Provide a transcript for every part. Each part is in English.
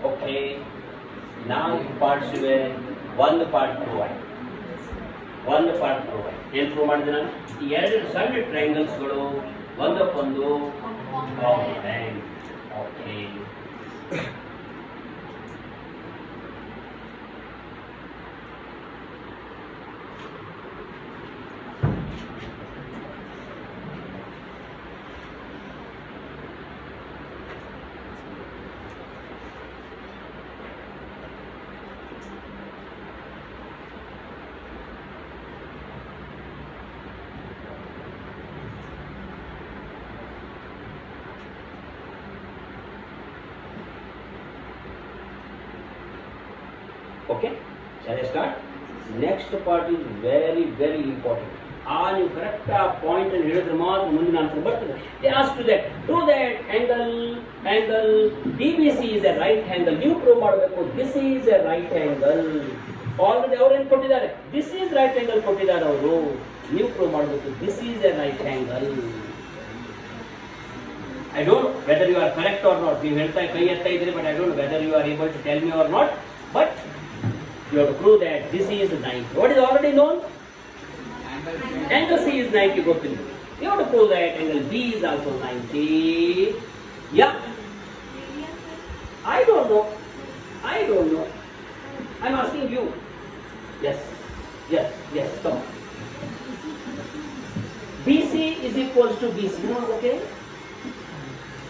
Okay, now parts ಇವೆ. ಒಂದು part prove ಆಯ್ತು. ಏನು ಪ್ರೂವ್ ಮಾಡಿದೆ ನಾನು? ಈ ಎರಡು ಸಣ್ಣ ಟ್ರಯಾಂಗಲ್ಸ್ಗಳು ಒಂದಕ್ಕೊಂದು ಕಾಂಗ್ರುಯೆಂಟ್. Okay, okay, shall I start? Next part is very very important. ನೀವು ಕರೆಕ್ಟ್ ಆ ಪಾಯಿಂಟ್ ಅನ್ನು ಹೇಳಿದ್ರೆ ಮಾತ್ರ ಮುಂದಿನ ಆನ್ಸರ್ ಬರ್ತದೆ. They ask you that, prove that angle DBC is a right angle. ನೀವು ಪ್ರೂವ್ ಮಾಡಬೇಕು this is a right angle. Already ಅವ್ರು ಏನು ಕೊಟ್ಟಿದ್ದಾರೆ? this is right angle ಕೊಟ್ಟಿದ್ದಾರೆ ಅವರು. ನೀವು ಪ್ರೂವ್ ಮಾಡಬೇಕು this is a right angle. I don't know whether you are correct or not. ನೀವು ಹೇಳ್ತಾ ಕೈ ಎತ್ತಾ ಇದ್ದೀರಿ, but I don't know whether you are able to tell me or not. But you have to prove that this is 90. What is already known? Angle C is 90 ಗೊತ್ತಿಲ್ಲ. You have to prove that angle B is also 90. Yeah. I don't know. I'm asking you. Yes. Come on. BC is equals to BC. No, okay.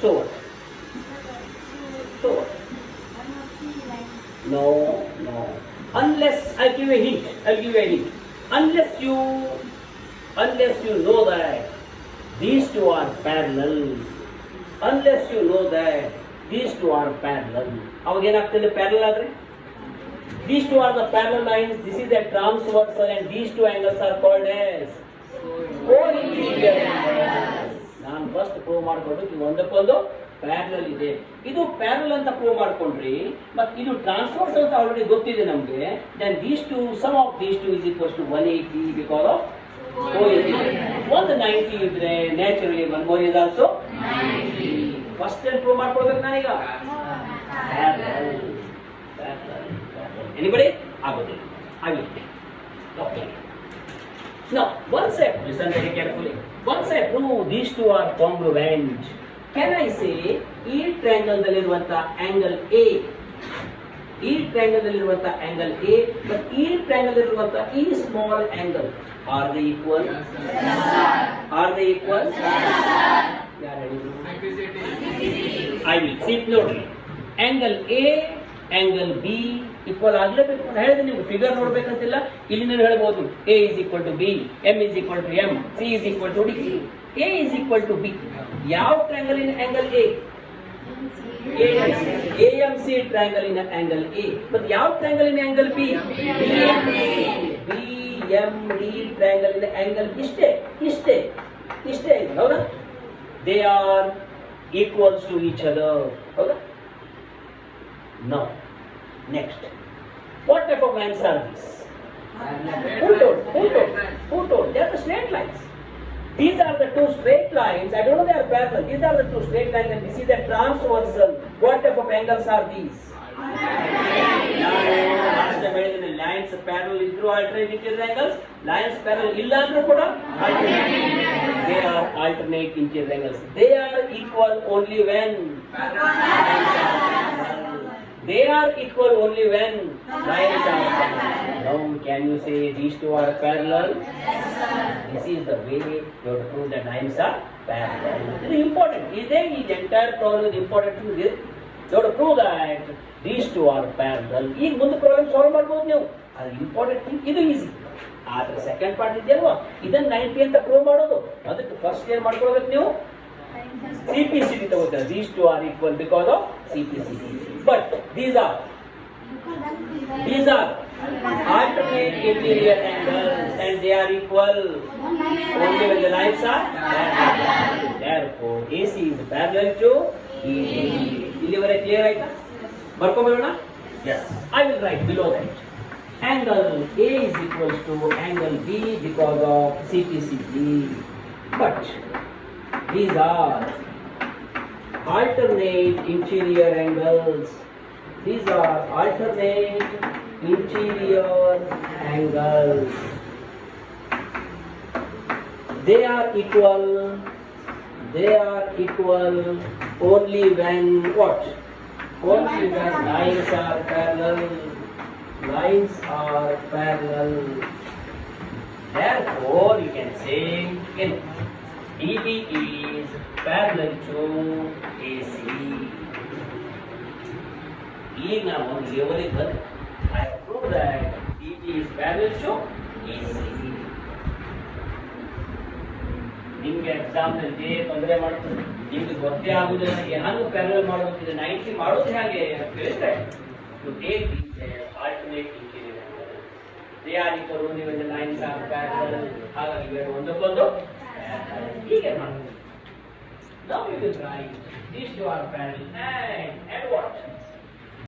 So what? No. Unless I give you a hint. Unless you know that these two are parallel. ಅವಾಗ ಏನಾಗ್ತದೆ parallel ಆದ್ರೆ? These two are the parallel lines. This is a transversal, and these two angles are called as co-interior angles. ನಾನು first prove ಮಾಡ್ಕೊಳ್ಬೇಕು ಒಂದಕ್ಕೊಂದು parallel ಇದೆ. ಇದು parallel ಅಂತ prove ಮಾಡ್ಕೊಂಡ್ರಿ, ಮತ್ತೆ ಇದು ಟ್ರಾನ್ಸ್ಫರ್ಸ್ ಅಂತ ಆಲ್ರೆಡಿ ಗೊತ್ತಿದೆ ನಮಗೆ. Then these two sum of these two is equals to 180 because of ಒಂದು 90 ಇದ್ರೆ naturally one more is also 90. First ಏನ್ ಪ್ರೂವ್ ಮಾಡ್ಕೊಳ್ಬೇಕು ನಾನೀಗ? ಪ್ಯಾರಲಲ್. ಎನಿಬಡಿ ಆಗೋದಿಲ್ಲ. Okay. Now, once I listen very carefully. Once I prove these two are congruent, can I say ಈ triangle ದಲ್ಲಿರುವಂತ angle A, but ಈ triangle ಇರುವಂತ ಈ small angle are they equal? ಯಾರು ಹೇಳಿದ್ರು? I will see ನೋಡ್ರಿ. Angle A, angle B equal ಆಗಲೇಬೇಕು ಅಂತ ಹೇಳಿದ್ರೆ ನಿಮ್ಗೆ ಫಿಗರ್ ನೋಡ್ಬೇಕಂತಿಲ್ಲ. ಇಲ್ಲಿ ನಾನು ಹೇಳ್ಬೋದು A is equal to B, M is equal to M, C is equal to D. A is equal to B. ಯಾವ triangle in angle A? AMC triangle in angle A. ಮತ್ತೆ ಯಾವ ಟ್ರಯಾಂಗಲ್ ಇನ್ angle B? BMD triangle ಇನ್ angle ಇಷ್ಟೇ ಹೌದಾ? They are equals to each other. ಹೌದಾ? Now, next. What type of lines are these? Who told? They are the straight lines. These are the two straight lines. I don't know they are parallel. These are the two straight lines, and this is the transversal. What type of angles are these? Lines parallel through alternate interior angles. Lines parallel illa andru kuda they are alternate interior angles. They are equal only when lines are parallel. Now can you say these two are parallel? Yes, sir. This is the way you have to prove that lines are parallel. This is important. Is entire problem is important to this? You have to prove that these two are parallel. ಈಗ ಮುಂದೆ problem solve ಮಾಡ್ಬೋದು ನೀವು. ಅದು important thing. ಇದು easy. ಆದ್ರೆ second part ಇದೆಯಲ್ವಾ, ಇದನ್ನ 90 ಅಂತ ಪ್ರೂವ್ ಮಾಡೋದು. ಅದಕ್ಕೆ ಫಸ್ಟ್ ಏನ್ ಮಾಡ್ಕೊಳ್ಬೇಕು ನೀವು? CPCD ತಗೋತಾರೆ. These two are equal because of CPCD. But these are alternate interior angles, and they are equal only when the lines are parallel. Therefore, AC is parallel to ED. ಇಲ್ಲಿವರೆಗೆ clear ಆಯ್ತಾ? ಬರ್ಕೊಂಡ್ಬಿಡೋಣ? Yes. I will write below that. Angle A is equals to angle B because of CPCB. But these are alternate interior angles. These are alternate interior angles. They are equal. They are equal only when what? Only when lines are parallel. Lines are parallel. Therefore, you can say DB is parallel to AC. ಈಗ ನಾವು ಒಂದು ಲೆವೆಲಿಗೆ ಬಂದು I have proved that DB is parallel to AC. ನಿಮ್ಗೆ ಎಕ್ಸಾಮ್ನಲ್ಲಿ ತೊಂದರೆ ಮಾಡ್ತದೆ, ನಿಮ್ಗೆ ಗೊತ್ತೇ ಆಗುದಿಲ್ಲ ನನಗೆ ಹಂಗೆ ಪ್ಯಾರಲ್ ಮಾಡೋದು 90 ಮಾಡೋದು ಹೇಗೆ ಅಂತ ಹೇಳಿದ್ರೆ to take these alternate interior angles. They are equal only when the lines are parallel. ಹಾಗಾಗಿ ಇವೆರಡು ಒಂದಕ್ಕೊಂದು ಹೀಗೆ ಮಾಡ್ತೀವಿ. Now you will write these two are parallel and what?